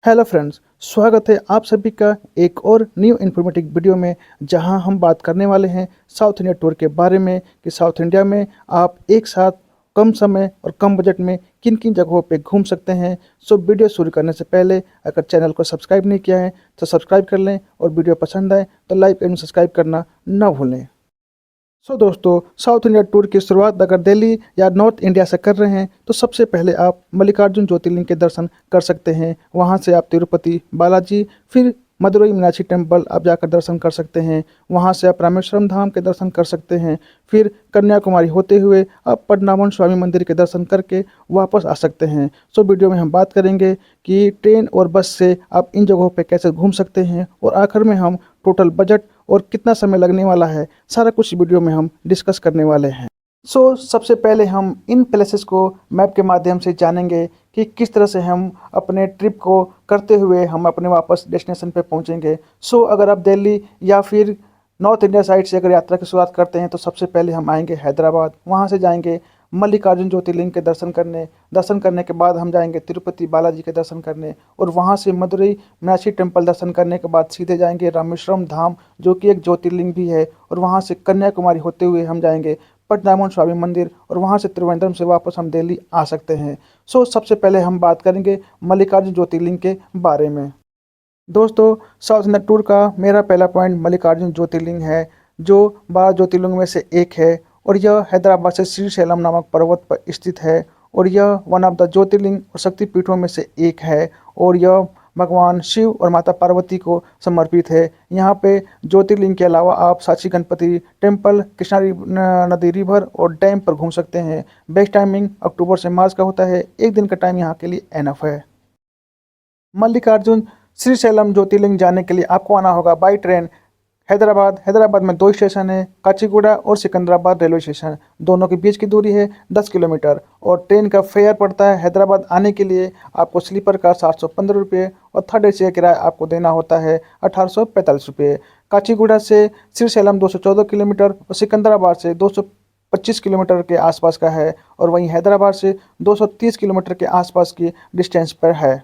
Hello friends, स्वागत है आप सभी का एक और न्यू इन्फॉर्मेटिव वीडियो में। जहां हम बात करने वाले हैं साउथ इंडिया टूर के बारे में कि साउथ इंडिया में आप एक साथ कम समय और कम बजट में किन किन जगहों पे घूम सकते हैं। सो वीडियो शुरू करने से पहले अगर चैनल को सब्सक्राइब नहीं किया है तो सब्सक्राइब कर लें और वीडियो पसंद आए तो लाइक एंड सब्सक्राइब करना ना भूलें। दोस्तों, साउथ इंडिया टूर की शुरुआत अगर दिल्ली या नॉर्थ इंडिया से कर रहे हैं तो सबसे पहले आप मल्लिकार्जुन ज्योतिर्लिंग के दर्शन कर सकते हैं। वहां से आप तिरुपति बालाजी, फिर मदुरई मीनाक्षी टेम्पल आप जाकर दर्शन कर सकते हैं। वहां से आप रामेश्वरम धाम के दर्शन कर सकते हैं। फिर कन्याकुमारी होते हुए आप पद्मनाभन स्वामी मंदिर के दर्शन करके वापस आ सकते हैं। वीडियो में हम बात करेंगे कि ट्रेन और बस से आप इन जगहों पर कैसे घूम सकते हैं और आखिर में हम टोटल बजट और कितना समय लगने वाला है, सारा कुछ वीडियो में हम डिस्कस करने वाले हैं। सबसे पहले हम इन प्लेसेस को मैप के माध्यम से जानेंगे कि किस तरह से हम अपने ट्रिप को करते हुए हम अपने वापस डेस्टिनेशन पे पहुंचेंगे। अगर आप दिल्ली या फिर नॉर्थ इंडिया साइड से अगर यात्रा की शुरुआत करते हैं तो सबसे पहले हम आएंगे हैदराबाद। वहां से जाएंगे मल्लिकार्जुन ज्योतिर्लिंग के दर्शन करने के बाद हम जाएंगे तिरुपति बालाजी के दर्शन करने, और वहां से मदुरई मीनाक्षी टेम्पल दर्शन करने के बाद सीधे जाएंगे रामेश्वरम धाम, जो कि एक ज्योतिर्लिंग भी है, और वहां से कन्याकुमारी होते हुए हम जाएंगे पद्मनाभन स्वामी मंदिर, और वहां से त्रिवेंद्रम से वापस हम दिल्ली आ सकते हैं। सबसे पहले हम बात करेंगे मल्लिकार्जुन ज्योतिर्लिंग के बारे में। दोस्तों, साउथ इंडिया टूर का मेरा पहला पॉइंट मल्लिकार्जुन ज्योतिर्लिंग है, जो 12 ज्योतिर्लिंग में से एक है, और यह हैदराबाद से श्रीशैलम नामक पर्वत पर स्थित है, और यह वन ऑफ द ज्योतिर्लिंग और शक्तिपीठों में से एक है, और यह भगवान शिव और माता पार्वती को समर्पित है। यहाँ पे ज्योतिर्लिंग के अलावा आप साक्षी गणपति टेम्पल, कृष्णा नदी रिवर और डैम पर घूम सकते हैं। बेस्ट टाइमिंग अक्टूबर से मार्च का होता है। एक दिन का टाइम यहाँ के लिए एनफ है। मल्लिकार्जुन श्रीशैलम ज्योतिर्लिंग जाने के लिए आपको आना होगा बाई ट्रेन हैदराबाद में 2 स्टेशन है, काचीगुड़ा और सिकंदराबाद रेलवे स्टेशन। दोनों के बीच की दूरी है 10 किलोमीटर, और ट्रेन का फेयर पड़ता है हैदराबाद आने के लिए आपको स्लीपर का 715 रुपये, और थर्ड एसी का किराया आपको देना होता है 1845 रुपये। काचीगुड़ा से श्रीशैलम 214 किलोमीटर और सिकंदराबाद से 225 किलोमीटर के आसपास का है, और वहीं हैदराबाद से 230 किलोमीटर के आसपास की डिस्टेंस पर है।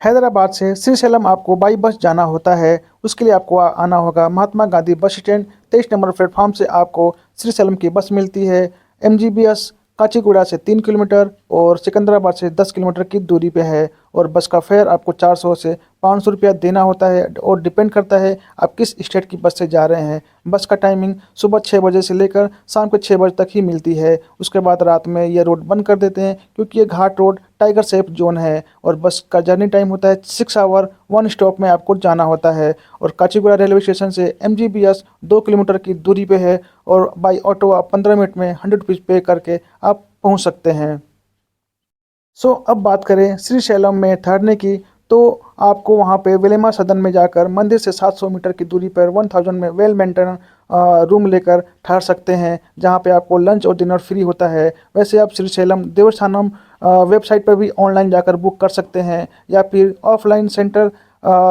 हैदराबाद से श्रीशैलम आपको बाई बस जाना होता है। उसके लिए आपको आना होगा Mahatma Gandhi bus stand. 23 number platform से आपको श्रीशैलम की बस मिलती है। MGBS काचीगुड़ा से 3 किलोमीटर और सिकंदराबाद से 10 किलोमीटर की दूरी पे है, और बस का फेयर आपको 400 से 500 रुपया देना होता है, और डिपेंड करता है आप किस स्टेट की बस से जा रहे हैं। बस का टाइमिंग सुबह 6 बजे से लेकर शाम के 6 बजे तक ही मिलती है। उसके बाद रात में ये रोड बंद कर देते हैं, क्योंकि ये घाट रोड टाइगर सेफ जोन है, और बस का जर्नी टाइम होता है 6 आवर 1 स्टॉप में आपको जाना होता है। और काचीगुड़ा रेलवे स्टेशन से MGBS 2 किलोमीटर की दूरी पे है, और बाई ऑटो आप 15 मिनट में 100 रुपीज़ पे करके आप पहुंच सकते हैं। अब बात करें श्रीशैलम में ठहरने की, तो आपको वहां पे वेलेमा सदन में जाकर मंदिर से 700 मीटर की दूरी पर 1000 में वेल मेंटेन रूम लेकर ठहर सकते हैं, जहां पे आपको लंच और डिनर फ्री होता है। वैसे आप श्रीशैलम देवस्थानम वेबसाइट पर भी ऑनलाइन जाकर बुक कर सकते हैं, या फिर ऑफलाइन सेंटर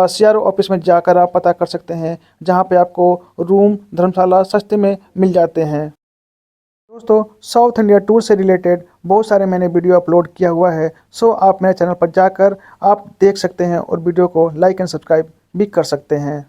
CRO ऑफिस में जाकर आप पता कर सकते हैं, जहां पे आपको रूम धर्मशाला सस्ते में मिल जाते हैं। दोस्तों, साउथ इंडिया टूर से रिलेटेड बहुत सारे मैंने वीडियो अपलोड किया हुआ है। आप मेरे चैनल पर जाकर आप देख सकते हैं और वीडियो को लाइक एंड सब्सक्राइब भी कर सकते हैं।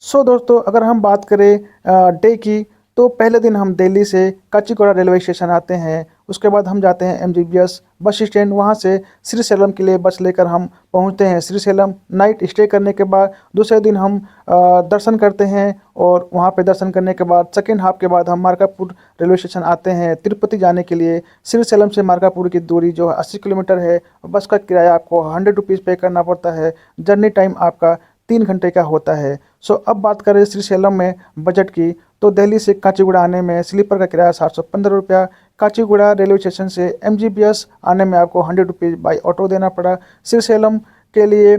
दोस्तों, अगर हम बात करें डे की, तो पहले दिन हम दिल्ली से काचीगुड़ा रेलवे स्टेशन आते हैं। उसके बाद हम जाते हैं MGBS बस स्टैंड। वहाँ से श्रीशैलम के लिए बस लेकर हम पहुँचते हैं श्रीशैलम। नाइट स्टे करने के बाद दूसरे दिन हम दर्शन करते हैं, और वहाँ पे दर्शन करने के बाद सेकेंड हाफ के बाद हम मार्कापुर रेलवे स्टेशन आते हैं तिरुपति जाने के लिए। श्रीशैलम से मार्कापुर की दूरी जो 80 किलोमीटर है, बस का किराया आपको 100 रुपीज़ पे करना पड़ता है। जर्नी टाइम आपका 3 घंटे का होता है। अब बात करें श्रीशैलम में बजट की, तो दिल्ली से काचीगुड़ा आने में स्लीपर का किराया 715 रुपया। काचीगुड़ा रेलवे स्टेशन से MGBS आने में आपको 100 रुपीज़ बाई ऑटो देना पड़ा। श्रीशैलम के लिए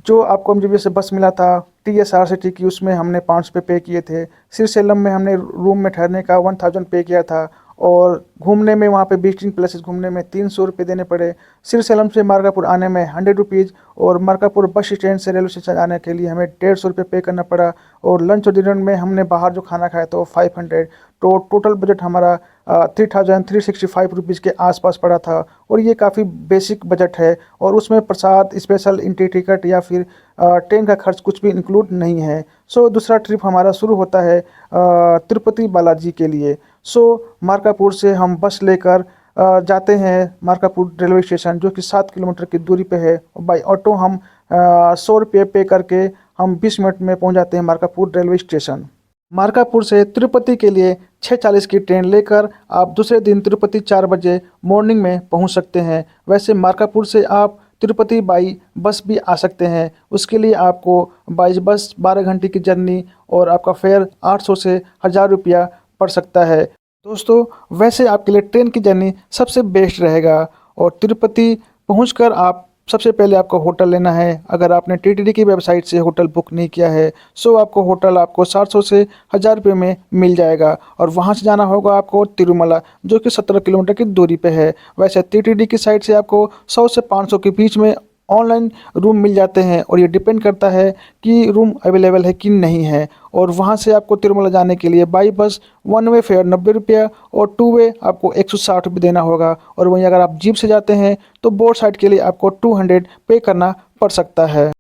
जो आपको MGBS से बस मिला था TSRCT की, उसमें हमने 500 रुपये पे किए थे। श्रीशैलम में हमने रूम में ठहरने का 1000 पे किया था, और घूमने में वहाँ पे विजिटिंग प्लेसेस घूमने में 300 रुपये देने पड़े। श्रीशैलम से मार्कापुर आने में 100 रुपीज़ और मार्कापुर बस स्टैंड से रेलवे स्टेशन आने के लिए हमें 150 रुपये पे करना पड़ा। और लंच और डिनर में हमने बाहर जो खाना खाया तो 500, तो टोटल बजट हमारा 3365 रुपीज़ के आसपास पड़ा था। और ये काफ़ी बेसिक बजट है और उसमें प्रसाद, स्पेशल एंट्री टिकट या फिर ट्रेन का खर्च कुछ भी इंक्लूड नहीं है। सो दूसरा ट्रिप हमारा शुरू होता है तिरुपति बालाजी के लिए। सो मार्कापुर से हम बस लेकर जाते हैं मार्कापुर रेलवे स्टेशन, जो कि 7 किलोमीटर की दूरी पे है। बाई ऑटो हम 100 रुपये पे करके हम 20 मिनट में पहुंच जाते हैं मार्कापुर रेलवे स्टेशन। मार्कापुर से तिरुपति के लिए 6:40 की ट्रेन लेकर आप दूसरे दिन तिरुपति 4 बजे मॉर्निंग में पहुंच सकते हैं। वैसे मार्कापुर से आप तिरुपति बाई बस भी आ सकते हैं। उसके लिए आपको बाई बस 12 घंटे की जर्नी और आपका फेयर 800 से 1000 रुपया पड़ सकता है। दोस्तों, वैसे आपके लिए ट्रेन की जर्नी सबसे बेस्ट रहेगा। और तिरुपति पहुंचकर आप सबसे पहले आपको होटल लेना है। अगर आपने टीटीडी की वेबसाइट से होटल बुक नहीं किया है सो आपको होटल आपको 700 से 1000 रुपये में मिल जाएगा। और वहां से जाना होगा आपको तिरुमला, जो कि 17 किलोमीटर की दूरी पे है। वैसे टीटीडी की साइट से आपको 100 से 500 के बीच में ऑनलाइन रूम मिल जाते हैं और ये डिपेंड करता है कि रूम अवेलेबल है कि नहीं है। और वहाँ से आपको तिरुमला जाने के लिए बाई बस 1 वे फेयर 90 रुपया और 2 वे आपको 160 रुपये देना होगा। और वहीं अगर आप जीप से जाते हैं तो बोट साइड के लिए आपको 200 पे करना पड़ सकता है।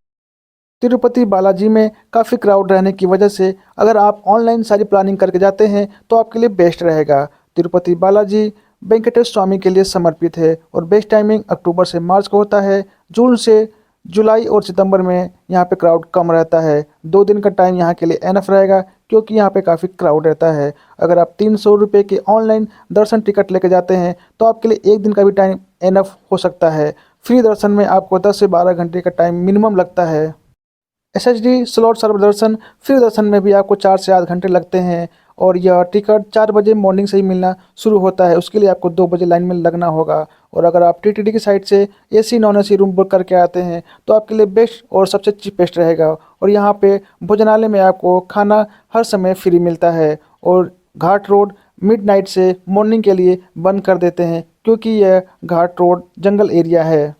तिरुपति बालाजी में काफ़ी क्राउड रहने की वजह से अगर आप ऑनलाइन सारी प्लानिंग करके जाते हैं तो आपके लिए बेस्ट रहेगा। तिरुपति बालाजी वेंकटेश स्वामी के लिए समर्पित है और बेस्ट टाइमिंग अक्टूबर से मार्च को होता है। जून से जुलाई और सितंबर में यहाँ पे क्राउड कम रहता है। 2 दिन का टाइम यहाँ के लिए एनफ रहेगा क्योंकि यहाँ पे काफ़ी क्राउड रहता है। अगर आप 300 रुपये के ऑनलाइन दर्शन टिकट लेके जाते हैं तो आपके लिए 1 दिन का भी टाइम एनफ हो सकता है। फ्री दर्शन में आपको 10 से 12 घंटे का टाइम मिनिमम लगता है। एसएचडी स्लॉट सर्व दर्शन फ्री दर्शन में भी आपको 4 से 8 घंटे लगते हैं और यह टिकट 4 बजे मॉर्निंग से ही मिलना शुरू होता है। उसके लिए आपको 2 बजे लाइन में लगना होगा। और अगर आप टीटीडी की साइट से AC non AC room book करके आते हैं तो आपके लिए बेस्ट और सबसे चीपेस्ट रहेगा। और यहाँ पे भोजनालय में आपको खाना हर समय फ्री मिलता है। और घाट रोड मिडनाइट से मॉर्निंग के लिए बंद कर देते हैं क्योंकि यह घाट रोड जंगल एरिया है।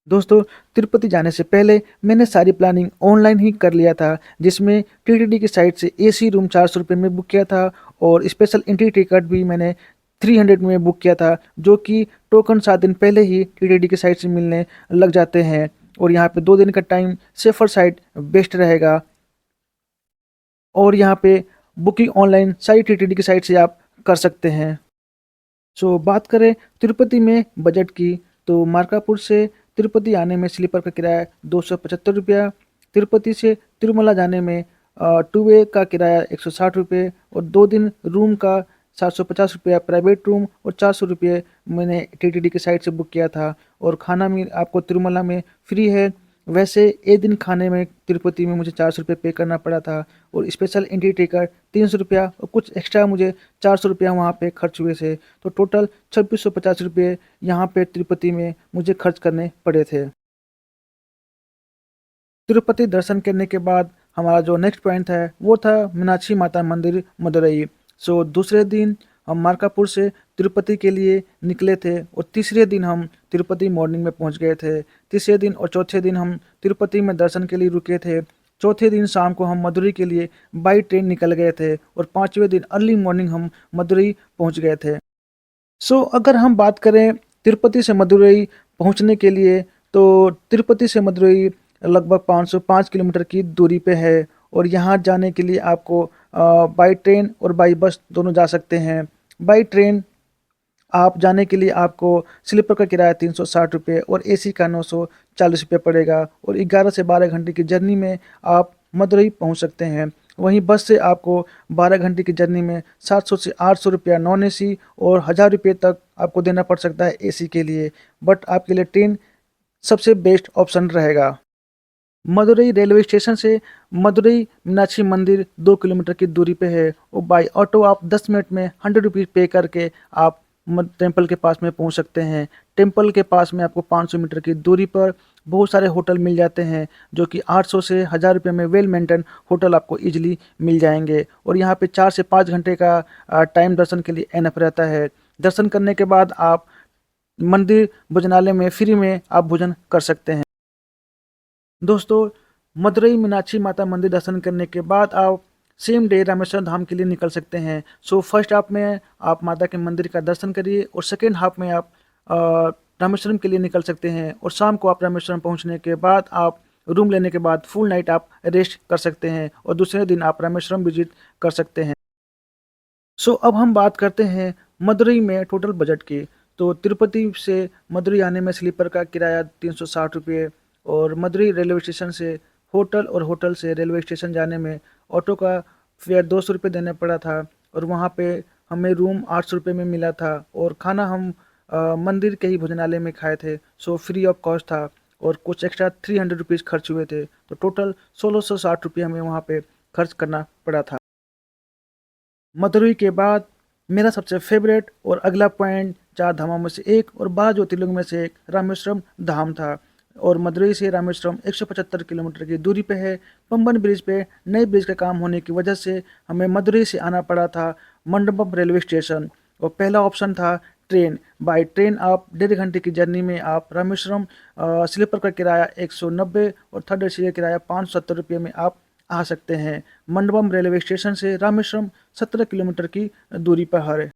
दोस्तों, तिरुपति जाने से पहले मैंने सारी प्लानिंग ऑनलाइन ही कर लिया था, जिसमें टीटीडी की साइट से एसी रूम 400 रुपये में बुक किया था और स्पेशल एंट्री टिकट भी मैंने 300 में बुक किया था, जो कि टोकन 7 दिन पहले ही टीटीडी की साइट से मिलने लग जाते हैं। और यहाँ पे 2 दिन का टाइम सेफर साइड बेस्ट रहेगा। और यहाँ पे बुकिंग ऑनलाइन सारी टीटीडी की साइट से आप कर सकते हैं। सो बात करें तिरुपति में बजट की, तो मार्कापुर से तिरुपति आने में स्लीपर का किराया 275 रुपया, तिरुपति से तिरुमला जाने में 2 वे का किराया 160 रुपये और 2 दिन रूम का 750 रुपया प्राइवेट रूम और 400 रुपये मैंने टीटीडी की साइट से बुक किया था। और खाना भी आपको तिरुमला में फ्री है। वैसे एक दिन खाने में तिरुपति में मुझे 400 रुपये पे करना पड़ा था और स्पेशल एंट्री टिकट 300 रुपया और कुछ एक्स्ट्रा मुझे 400 रुपया वहाँ पे खर्च हुए थे। तो टोटल 2650 रुपये यहाँ पे तिरुपति में मुझे खर्च करने पड़े थे। तिरुपति दर्शन करने के बाद हमारा जो नेक्स्ट पॉइंट है वो था मीनाक्षी माता मंदिर मदुरई। सो दूसरे दिन हम मार्कापुर से तिरुपति के लिए निकले थे और तीसरे दिन हम तिरुपति मॉर्निंग में पहुंच गए थे। तीसरे दिन और चौथे दिन हम तिरुपति में दर्शन के लिए रुके थे। चौथे दिन शाम को हम मदुरई के लिए बाई ट्रेन निकल गए थे और 5वें दिन अर्ली मॉर्निंग हम मदुरई पहुंच गए थे। सो अगर हम बात करें तिरुपति से मदुरई पहुंचने के लिए, तो तिरुपति से मदुरई लगभग 505 किलोमीटर की दूरी पे है और यहाँ जाने के लिए आपको बाई ट्रेन और बाई बस दोनों जा सकते हैं। बाई ट्रेन आप जाने के लिए आपको स्लीपर का किराया 360 रुपये और एसी का 940 रुपये पड़ेगा और 11 से 12 घंटे की जर्नी में आप मदुरई पहुंच सकते हैं। वहीं बस से आपको 12 घंटे की जर्नी में 700 से 800 रुपया नॉन एसी और 1000 रुपये तक आपको देना पड़ सकता है एसी के लिए। बट आपके लिए ट्रेन सबसे बेस्ट ऑप्शन रहेगा। मदुरई रेलवे स्टेशन से मदुरई मीनाक्षी मंदिर 2 किलोमीटर की दूरी पे है और बाई ऑटो आप 10 मिनट में 100 रुपीज़ पे करके आप टेम्पल के पास में पहुंच सकते हैं। टेम्पल के पास में आपको 500 मीटर की दूरी पर बहुत सारे होटल मिल जाते हैं जो कि 800 से 1000 रुपये में वेल मेंटेन होटल आपको ईजिली मिल जाएंगे। और यहाँ पे 4 से 5 घंटे का टाइम दर्शन के लिए एनफ रहता है। दर्शन करने के बाद आप मंदिर भोजनालय में फ्री में आप भोजन कर सकते हैं। दोस्तों, मदुरई मीनाक्षी माता मंदिर दर्शन करने के बाद आप सेम डे रामेश्वरम धाम के लिए निकल सकते हैं। सो फर्स्ट हाफ में आप माता के मंदिर का दर्शन करिए और सेकेंड हाफ में आप रामेश्वरम के लिए निकल सकते हैं। और शाम को आप रामेश्वरम पहुंचने के बाद आप रूम लेने के बाद फुल नाइट आप रेस्ट कर सकते हैं और दूसरे दिन आप रामेश्वरम विजिट कर सकते हैं। सो अब हम बात करते हैं मदुरई में टोटल बजट की। तो तिरुपति से मदुरई आने में स्लीपर का किराया 360 रुपये और मदुरई रेलवे स्टेशन से होटल और होटल से रेलवे स्टेशन जाने में ऑटो का फेयर 200 रुपये देना पड़ा था। और वहाँ पे हमें रूम 800 रुपये में मिला था और खाना हम मंदिर के ही भोजनालय में खाए थे। सो फ्री ऑफ कॉस्ट था और कुछ एक्स्ट्रा 300 रुपीज़ खर्च हुए थे। तो टोटल 1660 रुपये हमें वहाँ पे खर्च करना पड़ा था। मदुरई के बाद मेरा सबसे फेवरेट और अगला पॉइंट 4 धामों में से एक और 12 ज्योतिर्लिंग में से एक रामेश्वरम धाम था। और मदुरई से रामेश्वरम 175 किलोमीटर की दूरी पे है। पंबन ब्रिज पे नए ब्रिज का काम होने की वजह से हमें मदुरई से आना पड़ा था मंडपम रेलवे स्टेशन। और पहला ऑप्शन था ट्रेन। बाय ट्रेन आप 1.5 घंटे की जर्नी में आप रामेश्वरम स्लीपर का किराया 190 और थर्ड एसी का किराया 570 रुपये में आप आ सकते हैं। मंडपम रेलवे स्टेशन से रामेश्वरम 17 किलोमीटर की दूरी पर है।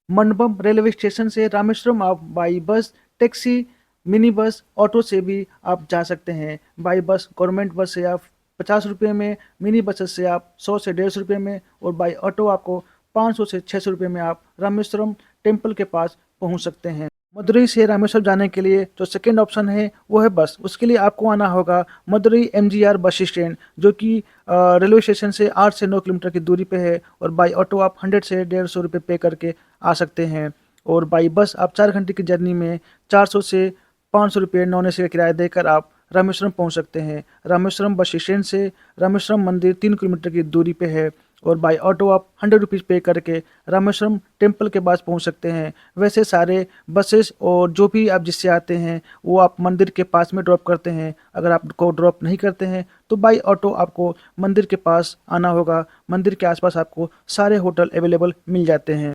मंडपम रेलवे स्टेशन से रामेश्वरम आप by bus, taxi, mini bus, auto से भी आप जा सकते हैं। बाई बस गवर्नमेंट बस से आप 50 रुपये में, मिनी बसेस से आप 100 से 150 रुपये में और बाई ऑटो आपको 500 से 600 रुपये में आप रामेश्वरम टेम्पल के पास पहुंच सकते हैं। मदुरई से रामेश्वरम जाने के लिए जो सेकेंड ऑप्शन है वो है बस। उसके लिए आपको आना होगा मदुरई MGR बस स्टैंड, जो कि रेलवे स्टेशन से 8 से 9 किलोमीटर की दूरी पे है। और बाई ऑटो आप 100 से 150 रुपये पे करके आ सकते हैं। और बाई बस आप 4 घंटे की जर्नी में 400 से 500 रुपये नॉन एसी का किराया देकर आप रामेश्वरम पहुंच सकते हैं। रामेश्वरम बस स्टैंड से रामेश्वरम मंदिर 3 किलोमीटर की दूरी पे है। और बाई ऑटो आप 100 रुपीज़ पे करके रामेश्वरम टेम्पल के पास पहुंच सकते हैं। वैसे सारे बसेस और जो भी आप जिससे आते हैं वो आप मंदिर के पास में ड्रॉप करते हैं। अगर आपको ड्रॉप नहीं करते हैं तो बाई ऑटो आपको मंदिर के पास आना होगा। मंदिर के आसपास आपको सारे होटल अवेलेबल मिल जाते हैं।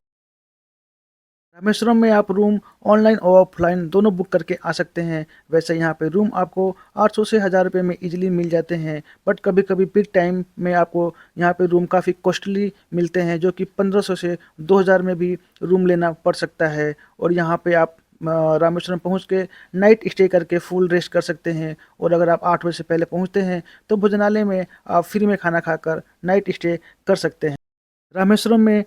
रामेश्वरम में आप रूम ऑनलाइन और ऑफलाइन दोनों बुक करके आ सकते हैं। वैसे यहाँ पे रूम आपको 800 से 1000 रुपये में इजीली मिल जाते हैं। बट कभी कभी पीक टाइम में आपको यहाँ पे रूम काफ़ी कॉस्टली मिलते हैं, जो कि 1500 से 2000 में भी रूम लेना पड़ सकता है। और यहाँ पे आप रामेश्वरम पहुँच के नाइट स्टे करके फुल रेस्ट कर सकते हैं। और अगर आप 8 बजे से पहले पहुँचते हैं तो भोजनालय में आप फ्री में खाना खाकर नाइट स्टे कर सकते हैं। रामेश्वरम में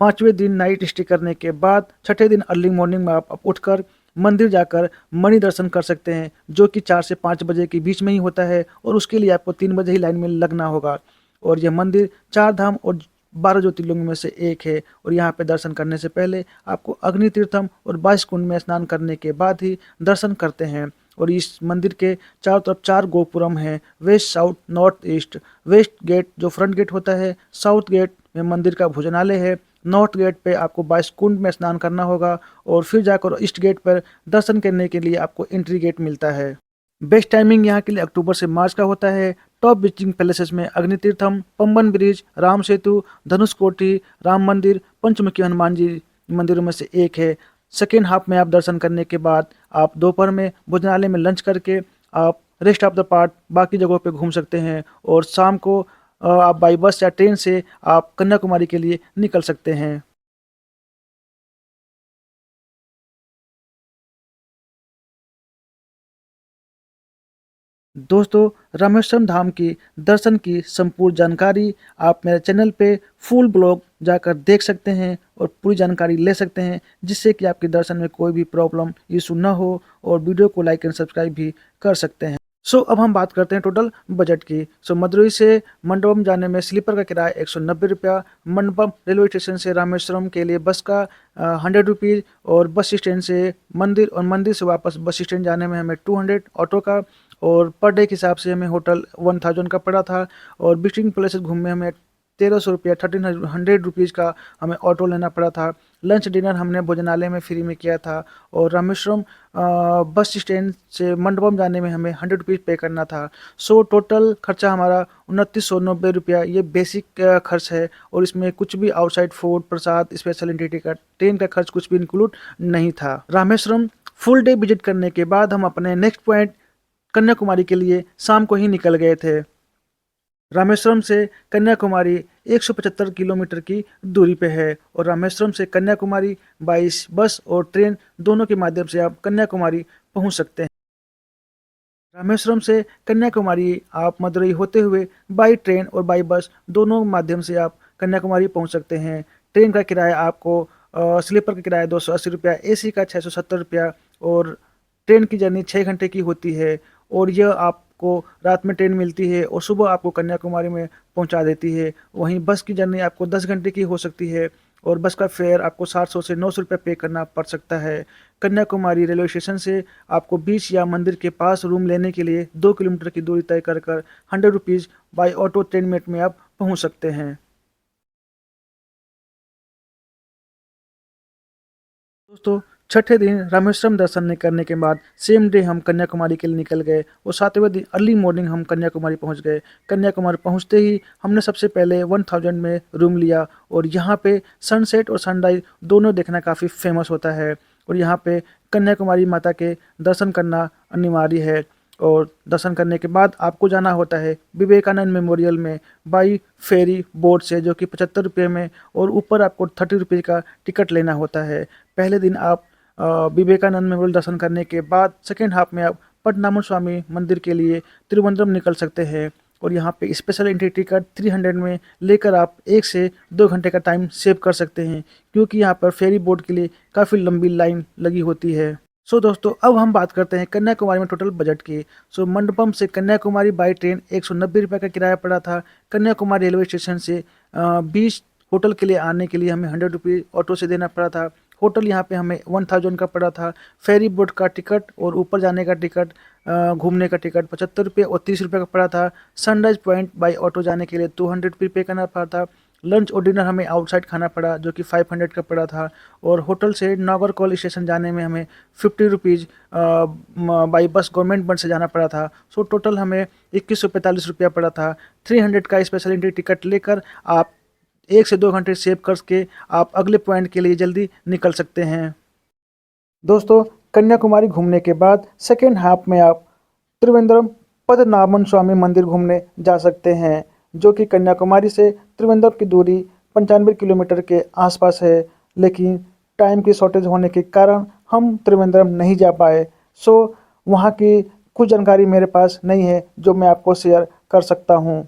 5वें दिन नाइट स्टे करने के बाद 6ठे दिन अर्ली मॉर्निंग में आप उठकर मंदिर जाकर मणि दर्शन कर सकते हैं, जो कि 4 से 5 बजे के बीच में ही होता है। और उसके लिए आपको 3 बजे ही लाइन में लगना होगा। और यह मंदिर 4 धाम और 12 ज्योतिर्लिंग में से एक है। और यहाँ पे दर्शन करने से पहले आपको अग्नि तीर्थम और 22 कुंड में स्नान करने के बाद ही दर्शन करते हैं। और इस मंदिर के चारों तरफ 4 गोपुरम हैं, west, south, north, east. West gate जो फ्रंट गेट होता है, साउथ गेट में मंदिर का भोजनालय है, नॉर्थ गेट पे आपको 22 कुंड में स्नान करना होगा और फिर जाकर ईस्ट गेट पर दर्शन करने के लिए आपको एंट्री गेट मिलता है। बेस्ट टाइमिंग यहाँ के लिए अक्टूबर से मार्च का होता है। टॉप विजिटिंग पैलेसेस में अग्नि तीर्थम, पंबन ब्रिज, राम सेतु, धनुषकोटी, राम मंदिर, पंचमुखी हनुमान जी मंदिरों में से एक है। सेकेंड हाफ में आप दर्शन करने के बाद आप दोपहर में भोजनालय में लंच करके आप रेस्ट ऑफ द पार्ट बाकी जगहों पे घूम सकते हैं। और शाम को आप बाई बस या ट्रेन से आप कन्याकुमारी के लिए निकल सकते हैं। दोस्तों, रामेश्वरम धाम की दर्शन की संपूर्ण जानकारी आप मेरे चैनल पे फुल ब्लॉग जाकर देख सकते हैं और पूरी जानकारी ले सकते हैं, जिससे कि आपके दर्शन में कोई भी प्रॉब्लम इशू ना हो। और वीडियो को लाइक एंड सब्सक्राइब भी कर सकते हैं। सो अब हम बात करते हैं टोटल बजट की। सो मदुरई से मंडपम जाने में स्लीपर का किराया 190 रुपया, मंडपम रेलवे स्टेशन से रामेश्वरम के लिए बस का 100 रुपीज़, और बस स्टैंड से मंदिर और मंदिर से वापस बस स्टैंड जाने में हमें 200 ऑटो का। और पर डे के हिसाब से हमें होटल 1000 का पड़ा था। और विजिटिंग प्लेसेस घूमने हमें 1300 रुपया 1300 रुपीज़ का हमें ऑटो लेना पड़ा था। लंच डिनर हमने भोजनालय में फ्री में किया था। और रामेश्वरम बस स्टैंड से मंडपम जाने में हमें 100 रुपीज़ पे करना था। सो टोटल खर्चा हमारा 2990 रुपया ये बेसिक खर्च है। और इसमें कुछ भी आउटसाइड फूड, प्रसाद, स्पेशल एंट्री टिकट, ट्रेन का खर्च कुछ भी इंक्लूड नहीं था। रामेश्वरम फुल डे विजिट करने के बाद हम अपने नेक्स्ट पॉइंट कन्याकुमारी के लिए शाम को ही निकल गए थे। रामेश्वरम से कन्याकुमारी 175 किलोमीटर की दूरी पे है। और रामेश्वरम से कन्याकुमारी बाई बस और ट्रेन दोनों के माध्यम से आप कन्याकुमारी पहुंच सकते हैं। रामेश्वरम से कन्याकुमारी आप मदुरई होते हुए बाई ट्रेन और बाई बस दोनों माध्यम से आप कन्याकुमारी पहुंच सकते हैं। ट्रेन का किराया आपको स्लीपर का किराया 280 रुपया, AC का 670 रुपया। और ट्रेन की जर्नी 6 घंटे की होती है। और यह आपको रात में ट्रेन मिलती है और सुबह आपको कन्याकुमारी में पहुंचा देती है। वहीं बस की जर्नी आपको 10 घंटे की हो सकती है और बस का फेयर आपको 700 से 900 रुपये पे करना पड़ सकता है। कन्याकुमारी रेलवे स्टेशन से आपको बीच या मंदिर के पास रूम लेने के लिए 2 किलोमीटर की दूरी तय कर 100 रुपीज़ बाई ऑटो ट्रेन मेट में आप पहुंच सकते हैं। दोस्तों, छठे दिन रामेश्वरम दर्शन करने के बाद सेम डे हम कन्याकुमारी के लिए निकल गए और सातवें दिन अर्ली मॉर्निंग हम कन्याकुमारी पहुंच गए। कन्याकुमारी पहुंचते ही हमने सबसे पहले 1000 में रूम लिया। और यहाँ पे सनसेट और सनराइज दोनों देखना काफ़ी फेमस होता है। और यहाँ पे कन्याकुमारी माता के दर्शन करना अनिवार्य है। और दर्शन करने के बाद आपको जाना होता है विवेकानंद मेमोरियल में बाई फेरी बोट से, जो कि 75 रुपये में। और ऊपर आपको 30 रुपये का टिकट लेना होता है। पहले दिन आप विवेकानंद मेमोरियल दर्शन करने के बाद सेकेंड हाफ में आप पद्मनाभ स्वामी मंदिर के लिए तिरुवनंतपुरम निकल सकते हैं। और यहाँ पे स्पेशल एंट्री टिकट 300 में लेकर आप 1 से 2 घंटे का टाइम सेव कर सकते हैं, क्योंकि यहाँ पर फेरी बोट के लिए काफ़ी लंबी लाइन लगी होती है। सो दोस्तों, अब हम बात करते हैं कन्याकुमारी में टोटल बजट की। सो मंडपम से कन्याकुमारी बाई ट्रेन 190 रुपये का किराया पड़ा था। कन्याकुमारी रेलवे स्टेशन से बीच होटल के लिए आने के लिए हमें 100 रुपये ऑटो से देना पड़ा था। होटल यहाँ पे हमें 1000 का पड़ा था। फेरी बोट का टिकट और ऊपर जाने का टिकट, घूमने का टिकट 75 रुपये और 30 रुपये का पड़ा था। सनराइज पॉइंट बाई ऑटो जाने के लिए 200 रुपये पे करना पड़ा था। लंच और डिनर हमें आउटसाइड खाना पड़ा, जो कि 500 का पड़ा था। और होटल से नागरकोइल स्टेशन जाने में हमें 50 रुपीज़ बाई बस, गवर्नमेंट बस से जाना पड़ा था। सो टोटल हमें 2145 रुपया पड़ा था। 300 का स्पेशल एंट्री टिकट लेकर आप 1 से 2 घंटे सेव करके आप अगले पॉइंट के लिए जल्दी निकल सकते हैं। दोस्तों, कन्याकुमारी घूमने के बाद सेकेंड हाफ में आप त्रिवेंद्रम पद्मनाभन स्वामी मंदिर घूमने जा सकते हैं, जो कि कन्याकुमारी से त्रिवेंद्रम की दूरी 95 किलोमीटर के आसपास है। लेकिन टाइम की शॉर्टेज होने के कारण हम त्रिवेंद्रम नहीं जा पाए। सो वहाँ की कुछ जानकारी मेरे पास नहीं है जो मैं आपको शेयर कर सकता हूँ।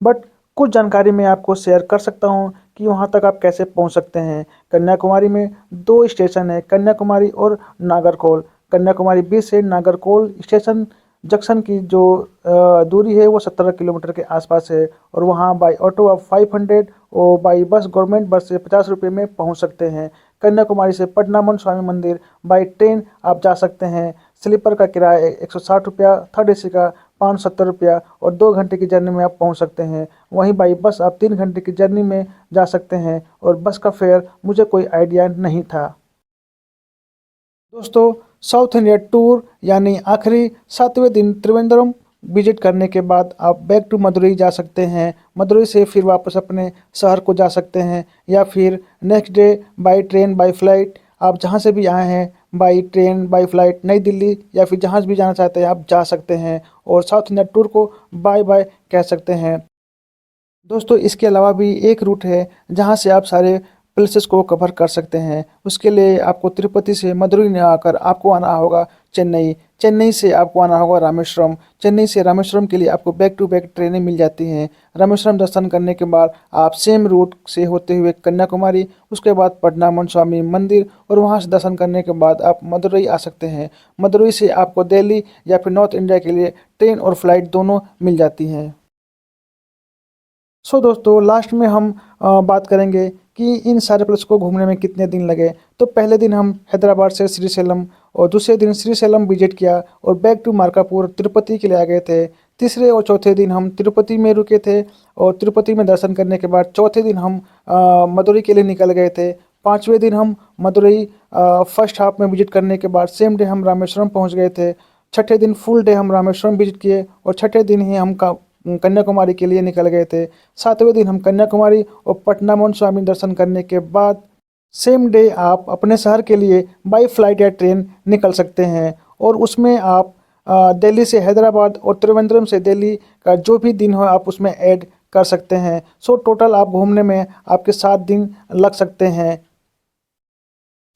बट कुछ जानकारी मैं आपको शेयर कर सकता हूँ कि वहाँ तक आप कैसे पहुँच सकते हैं। कन्याकुमारी में 2 स्टेशन है, कन्याकुमारी और नागरकोइल। कन्याकुमारी बीच से नागरकोइल स्टेशन जंक्शन की जो दूरी है वो 17 किलोमीटर के आसपास है। और वहाँ बाई ऑटो आप 500 और बाई बस, गवर्नमेंट बस से 50 रुपये में पहुँच सकते हैं। कन्याकुमारी से पद्मनाभन स्वामी मंदिर बाई ट्रेन आप जा सकते हैं। स्लीपर का किराया 160 रुपया, थर्ड AC का 570 रुपया और 2 घंटे की जर्नी में आप पहुंच सकते हैं। वहीं बाई बस आप 3 घंटे की जर्नी में जा सकते हैं। और बस का फेयर मुझे कोई आइडिया नहीं था। दोस्तों, साउथ इंडिया टूर यानी आखिरी 7वें दिन त्रिवेंद्रम विजिट करने के बाद आप बैक टू मदुरई जा सकते हैं। मदुरई से फिर वापस अपने शहर को जा सकते हैं, या फिर next day by train by flight आप जहां से भी आए हैं बाई ट्रेन बाई फ्लाइट नई दिल्ली या फिर जहां भी जाना चाहते हैं आप जा सकते हैं। और साउथ इंडिया टूर को बाय बाय कह सकते हैं। दोस्तों, इसके अलावा भी एक रूट है जहां से आप सारे प्लेसेस को कवर कर सकते हैं। उसके लिए आपको तिरुपति से मदुरई न आकर आपको आना होगा चेन्नई। चेन्नई से आपको आना होगा रामेश्वरम। चेन्नई से रामेश्वरम के लिए आपको बैक टू बैक ट्रेनें मिल जाती हैं। रामेश्वरम दर्शन करने के बाद आप सेम रूट से होते हुए कन्याकुमारी, उसके बाद पद्मनाभन स्वामी मंदिर, और वहां से दर्शन करने के बाद आप मदुरई आ सकते हैं। मदुरई से आपको दिल्ली या फिर नॉर्थ इंडिया के लिए ट्रेन और फ्लाइट दोनों मिल जाती हैं। सो दोस्तों, लास्ट में हम बात करेंगे कि इन सारे प्लेस को घूमने में कितने दिन लगे। तो पहले दिन हम हैदराबाद से श्रीशैलम और दूसरे दिन श्रीशैलम विजिट किया और बैक टू मार्कापुर तिरुपति के लिए आ गए थे। तीसरे और चौथे दिन हम तिरुपति में रुके थे और तिरुपति में दर्शन करने के बाद चौथे दिन हम मदुरई के लिए निकल गए थे। पाँचवें दिन हम मदुरई फर्स्ट हाफ में विजिट करने के बाद सेम डे हम रामेश्वरम पहुंच गए थे। छठे दिन फुल डे हम रामेश्वरम विजिट किए और छठे दिन ही हम कन्याकुमारी के लिए निकल गए थे। सातवें दिन हम कन्याकुमारी और पटनामन स्वामी दर्शन करने के बाद सेम डे आप अपने शहर के लिए बाई फ्लाइट या ट्रेन निकल सकते हैं और उसमें आप दिल्ली से हैदराबाद और त्रिवेंद्रम से दिल्ली का जो भी दिन हो आप उसमें ऐड कर सकते हैं। सो टोटल आप घूमने में आपके 7 दिन लग सकते हैं।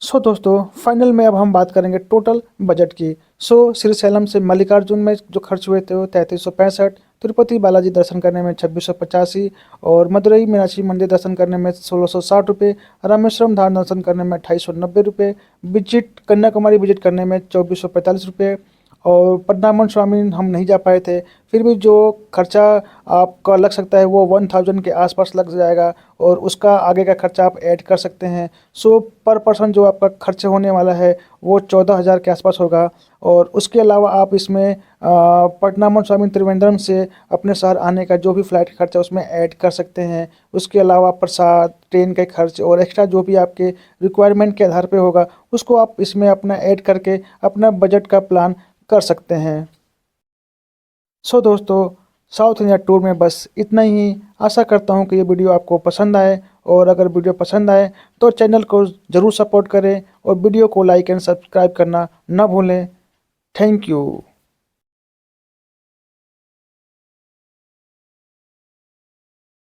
सो दोस्तों फाइनल में अब हम बात करेंगे टोटल बजट की। सो श्रीशैलम से मल्लिकार्जुन में जो खर्च हुए थे वो 3365, तिरुपति बालाजी दर्शन करने में 2685 और मदुरई मीनाक्षी मंदिर दर्शन करने में 1660 रुपये, रामेश्वरम धाम दर्शन करने में 2890 रुपये, विजिट कन्याकुमारी विजिट करने में 2445 रुपये और पद्मावन स्वामी हम नहीं जा पाए थे। फिर भी जो खर्चा आपका लग सकता है वो 1000 के आसपास लग जाएगा और उसका आगे का खर्चा आप ऐड कर सकते हैं। सो पर पर्सन जो आपका खर्च होने वाला है वो 14,000 के आसपास होगा और उसके अलावा आप इसमें पद्मावन स्वामी त्रिवेंद्रम से अपने शहर आने का जो भी फ्लाइट का खर्चा उसमें ऐड कर सकते हैं। उसके अलावा प्रसाद, ट्रेन के खर्च और एक्स्ट्रा जो भी आपके रिक्वायरमेंट के आधार पे होगा उसको आप इसमें अपना ऐड करके अपना बजट का प्लान कर सकते हैं। सो दोस्तों साउथ इंडिया टूर में बस इतना ही। आशा करता हूँ कि ये वीडियो आपको पसंद आए और अगर वीडियो पसंद आए तो चैनल को ज़रूर सपोर्ट करें और वीडियो को लाइक एंड सब्सक्राइब करना न भूलें। Thank you.